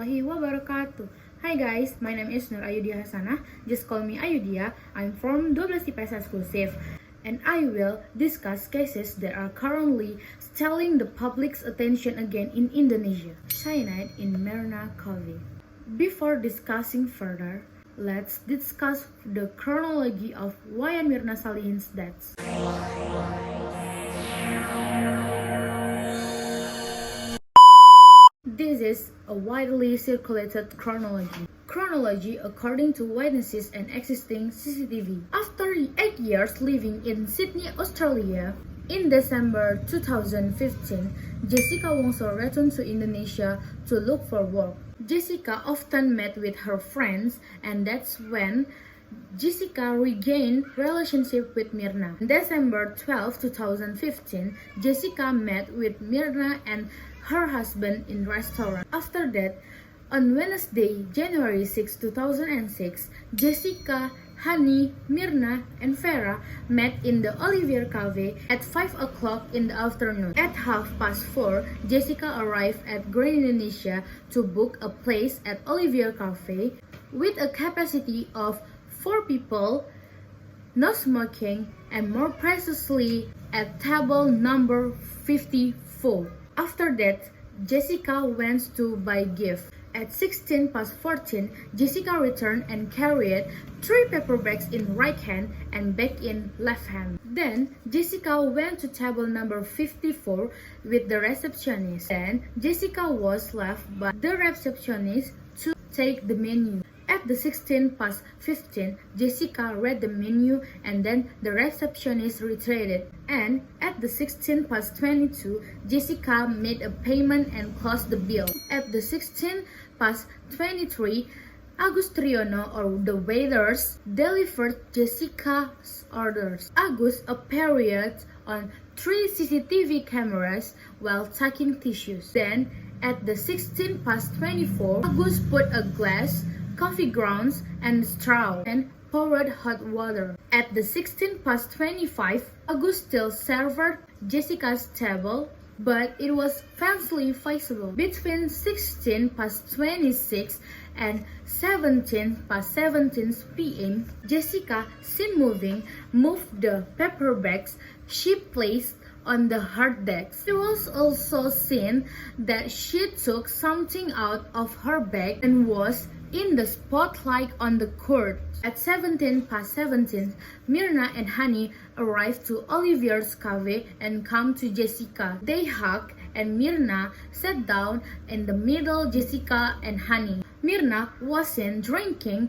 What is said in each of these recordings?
warahmatullahi wabarakatuh. Hi guys, my name is Nur Ayudia Hasanah. Just call me Ayudia. I'm from 12 IPS Exclusive, and I will discuss cases that are currently stealing the public's attention again in Indonesia. Cyanide in Mirna Coffe. Before discussing further, let's discuss the chronology of Wayan Mirna Salihin's death. This is a widely circulated chronology according to witnesses and existing CCTV. After 8 years living in Sydney, Australia, in December 2015, Jessica Wongso returned to Indonesia to look for work. Jessica often met with her friends, and that's when Jessica regained relationship with Mirna. On December 12, 2015, Jessica met with Mirna and her husband in restaurant. After that, on Wednesday, January 6, 2006, Jessica, Hani, Mirna, and Vera met in the Olivier Cafe at 5 o'clock in the afternoon. At 4:30, Jessica arrived at Grand Indonesia to book a place at Olivier Cafe with a capacity of 4 people, no smoking, and more precisely at table number 54. After that, Jessica went to buy gift. At 14:16, Jessica returned and carried 3 paper bags in right hand and bag in left hand. Then, Jessica went to table number 54 with the receptionist. Then, Jessica was left by the receptionist to take the menu. At the 15:16, Jessica read the menu and then the receptionist retreated. And at the 16:22, Jessica made a payment and closed the bill. At the 16:23, Agus Triono or the waiters delivered Jessica's orders. Agus appeared on 3 CCTV cameras while taking tissues. Then at the 16:24, Agus put a glass, coffee grounds, and straw, and poured hot water. At the 16:25, Agus still served Jessica's table, but it was faintly visible. Between 16:26 and 17:17 p.m., Jessica, seen moved the paper bags she placed on the hard desk. It was also seen that she took something out of her bag and was in the spotlight on the court. At 17:17, Mirna and Hani arrived to Olivier's Cafe and come to Jessica. They hugged and Mirna sat down in the middle Jessica and Hani. Mirna was seen drinking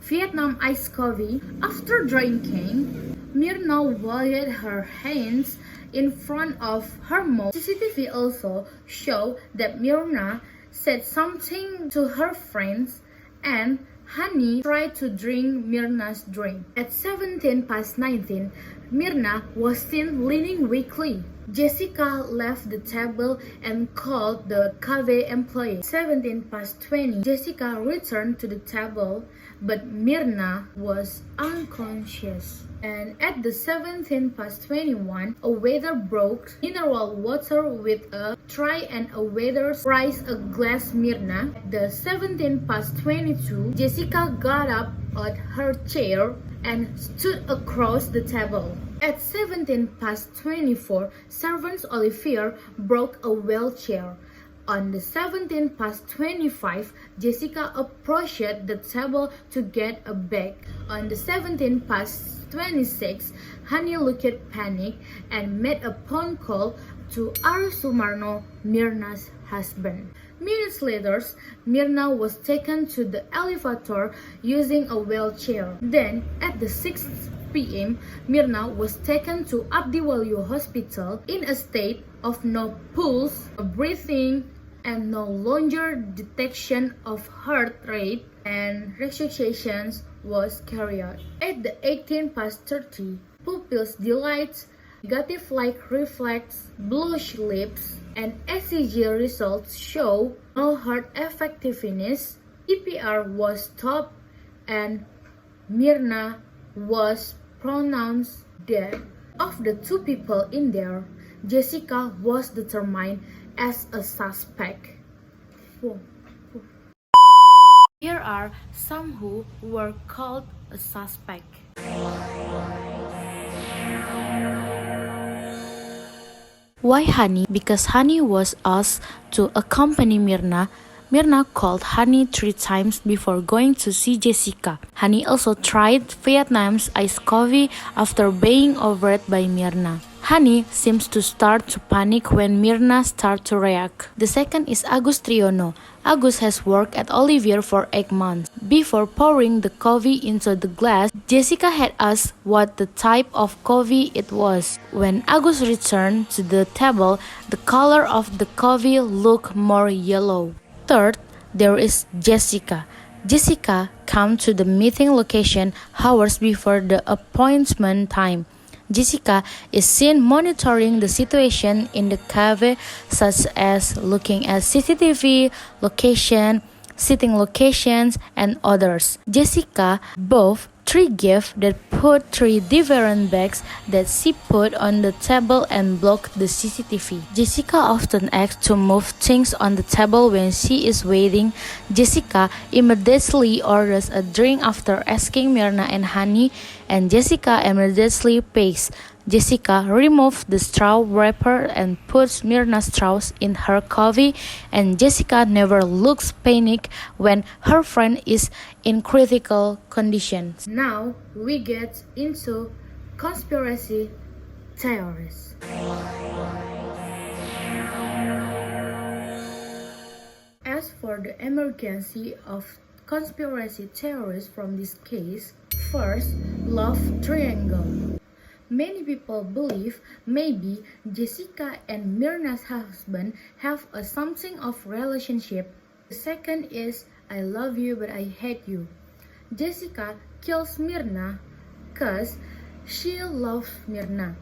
Vietnam iced coffee. After drinking, Mirna waved her hands in front of her mouth. CCTV also showed that Mirna said something to her friends and Hani tried to drink Mirna's drink. At 19:17, Mirna was seen leaning weakly. Jessica left the table and called the cafe employee. 19:20, Jessica returned to the table, but Mirna was unconscious. And at the 19:21, a waiter brought mineral water with a tray and a waiter raised a glass Mirna. At the 19:22, Jessica got up at her chair and stood across the table. At 19:24, servant Olivier brought a wheelchair. On the 19:25, Jessica approached the table to get a bag. On the 19:26, Hani looked panicked and made a phone call to Ari Sumarno, Mirna's husband. Minutes later, Mirna was taken to the elevator using a wheelchair. Then, at the 6 p.m., Mirna was taken to Abdiwaluyo Hospital in a state of no pulse, breathing, and no longer detection of heart rate, and resuscitation was carried out. At the 18:30, pupils dilate, negative light reflex, bluish lips, and ECG results show no heart effectiveness. CPR was stopped and Mirna was pronounced dead. Of the 2 people in there, Jessica was determined as a suspect. Here are some who were called a suspect. Why Hani? Because Hani was asked to accompany Mirna. Mirna called Hani 3 times before going to see Jessica. Hani also tried Vietnam's iced coffee after being offered by Mirna. Hani seems to start to panic when Mirna starts to react. The second is Agus Triono. Agus has worked at Olivier for 8 months. Before pouring the coffee into the glass, Jessica had asked what the type of coffee it was. When Agus returned to the table, the color of the coffee looked more yellow. Third, there is Jessica. Jessica came to the meeting location hours before the appointment time. Jessica is seen monitoring the situation in the cafe, such as looking at CCTV location, sitting locations, and others. Jessica bought 3 gifts that put 3 different bags that she put on the table and blocked the CCTV. Jessica often asks to move things on the table when she is waiting. Jessica immediately orders a drink after asking Mirna and Hani, and Jessica immediately pays. Jessica removes the straw wrapper and puts Mirna's straws in her coffee, and Jessica never looks panicked when her friend is in critical conditions. Now we get into conspiracy theories. As for the emergency of conspiracy theories from this case, first, love triangle. Many people believe maybe Jessica and Mirna's husband have a something of relationship. The second is I love you but I hate you. Jessica kills Mirna because she loves Mirna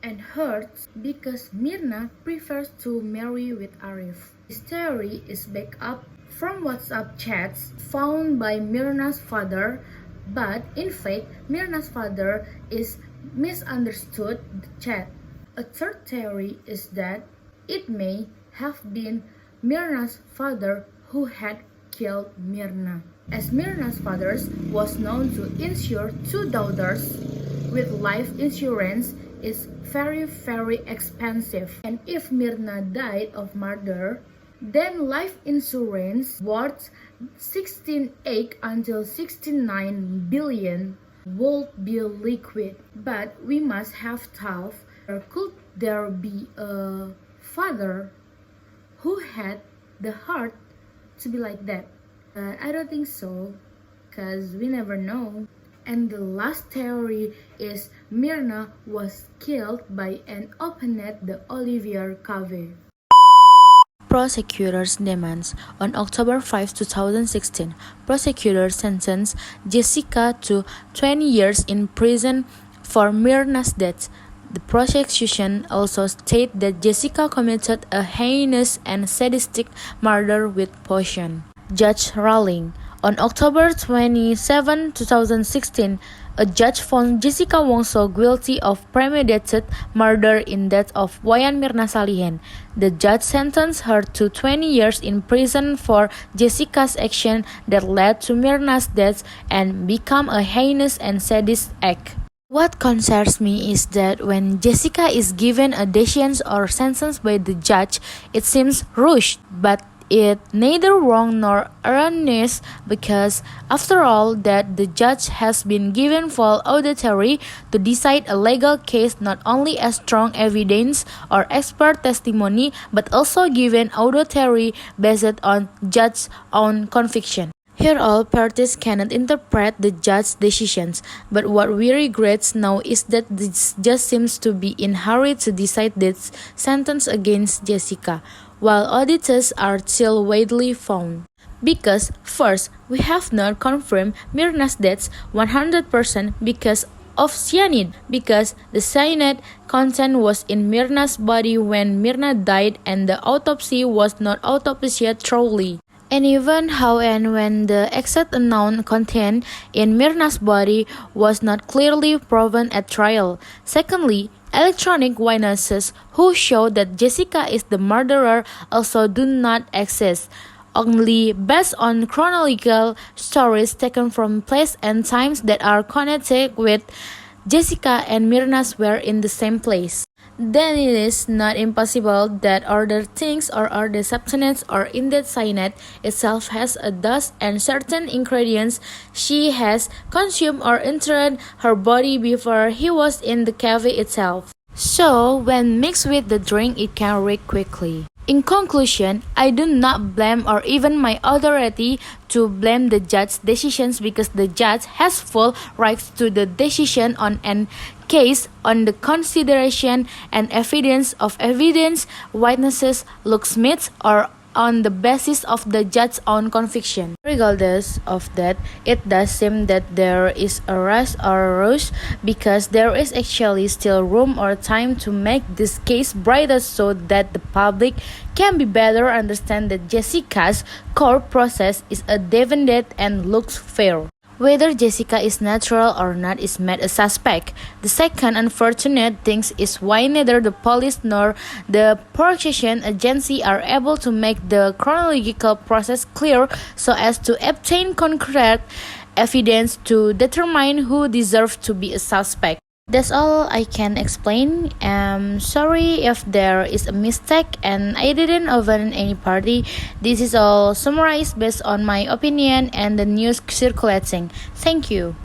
and hurts because Mirna prefers to marry with Arif. This theory is backed up from WhatsApp chats found by Mirna's father, but in fact Mirna's father is misunderstood the chat. A third theory is that it may have been Mirna's father who had killed Mirna, as Mirna's father was known to insure 2 daughters with life insurance is very expensive, and if Mirna died of murder, then life insurance worth 16.8 until 69 billion would be liquid. But we must have thought, could there be a father who had the heart to be like that? I don't think so, because we never know. And the last theory is Mirna was killed by an opponent the Olivier Coffe. Prosecutors' demands. On October 5, 2016, prosecutors sentenced Jessica to 20 years in prison for Mirna's death. The prosecution also stated that Jessica committed a heinous and sadistic murder with passion. Judge ruling. On October 27, 2016, a judge found Jessica Wongso guilty of premeditated murder in death of Wayan Mirna Salihin. The judge sentenced her to 20 years in prison for Jessica's action that led to Mirna's death and became a heinous and sadistic act. What concerns me is that when Jessica is given a decision or sentence by the judge, it seems rushed, but it neither wrong nor erroneous, because after all that the judge has been given full authority to decide a legal case not only as strong evidence or expert testimony but also given authority based on judge's own conviction. Here all parties cannot interpret the judge's decisions, but what we regret now is that the judge seems to be in a hurry to decide this sentence against Jessica, while auditors are still widely found. Because, first, we have not confirmed Mirna's death 100% because of cyanide, because the cyanide content was in Mirna's body when Mirna died and the autopsy was not autopsied thoroughly. And even how and when the exact amount contained in Mirna's body was not clearly proven at trial. Secondly, electronic witnesses who show that Jessica is the murderer also do not exist. only based on chronological stories taken from places and times that are connected with Jessica and Myrna's were in the same place. Then it is not impossible that other things or other substances or indeed cyanide itself has a dust and certain ingredients she has consumed or entered her body before he was in the cave itself. So, when mixed with the drink, it can react quickly. In conclusion, I do not blame or even my authority to blame the judge's decisions because the judge has full rights to the decision on an case on the consideration and evidence of evidence, witnesses, locksmiths, or on the basis of the judge's own conviction. Regardless of that, it does seem that there is a rush or rush because there is actually still room or time to make this case brighter so that the public can be better understand that Jessica's court process is a defendant and looks fair. Whether Jessica is natural or not is made a suspect. The second unfortunate thing is why neither the police nor the prosecution agency are able to make the chronological process clear so as to obtain concrete evidence to determine who deserves to be a suspect. That's all I can explain. Sorry if there is a mistake and I didn't offend any party. This is all summarized based on my opinion and the news circulating. Thank you.